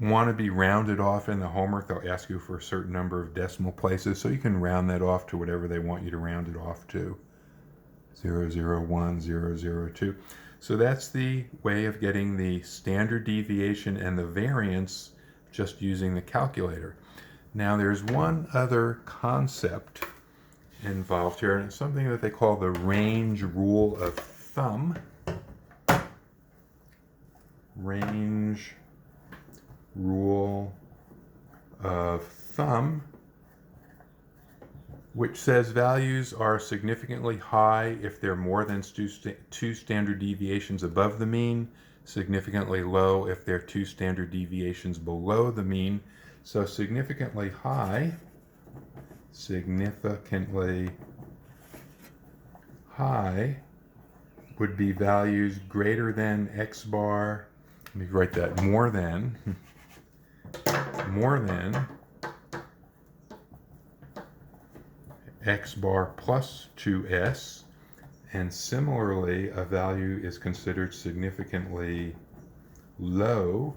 want to be rounded off in the homework, they'll ask you for a certain number of decimal places, so you can round that off to whatever they want you to round it off to. 001, 002. So that's the way of getting the standard deviation and the variance just using the calculator. Now there's one other concept involved here, and it's something that they call the range rule of thumb. Range rule of thumb, which says values are significantly high if they're more than two standard deviations above the mean, significantly low if they're two standard deviations below the mean. So significantly high would be values greater than x bar, let me write that, more than x bar plus 2s, and similarly a value is considered significantly low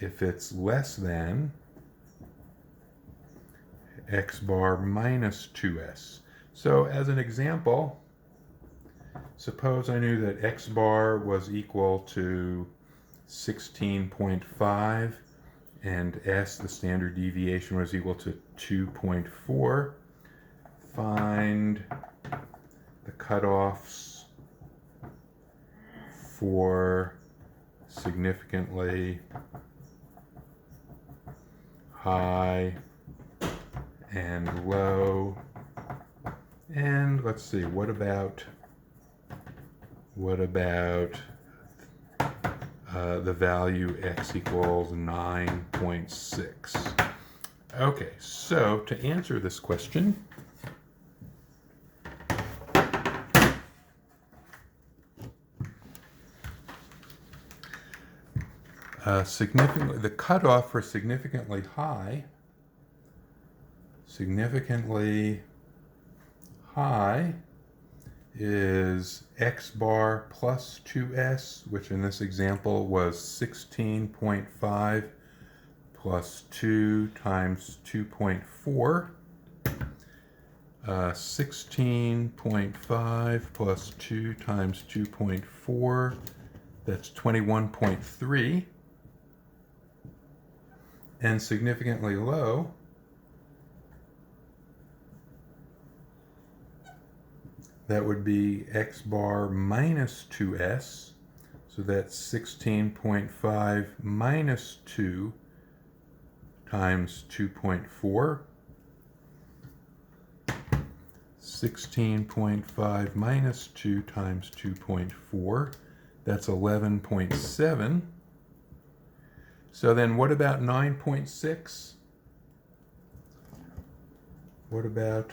if it's less than x bar minus 2s. So as an example, suppose I knew that x bar was equal to 16.5 and s, the standard deviation, was equal to 2.4. Find the cutoffs for significantly high and low. And let's see, what about the value x equals 9.6. Okay, so to answer this question, the cutoff for significantly high is x bar plus 2s, which in this example was 16.5 plus 2 times 2.4. 16.5 plus 2 times 2.4, that's 21.3. And significantly low, that would be x bar minus 2s, so that's 16.5 minus 2 times 2.4. 16.5 minus 2 times 2.4, that's 11.7. So then what about 9.6? What about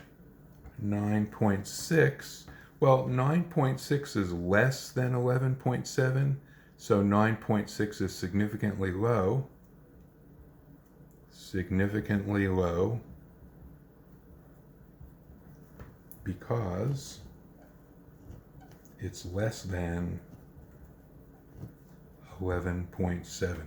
9.6? Well, 9.6 is less than 11.7, so 9.6 is significantly low. Significantly low because it's less than 11.7.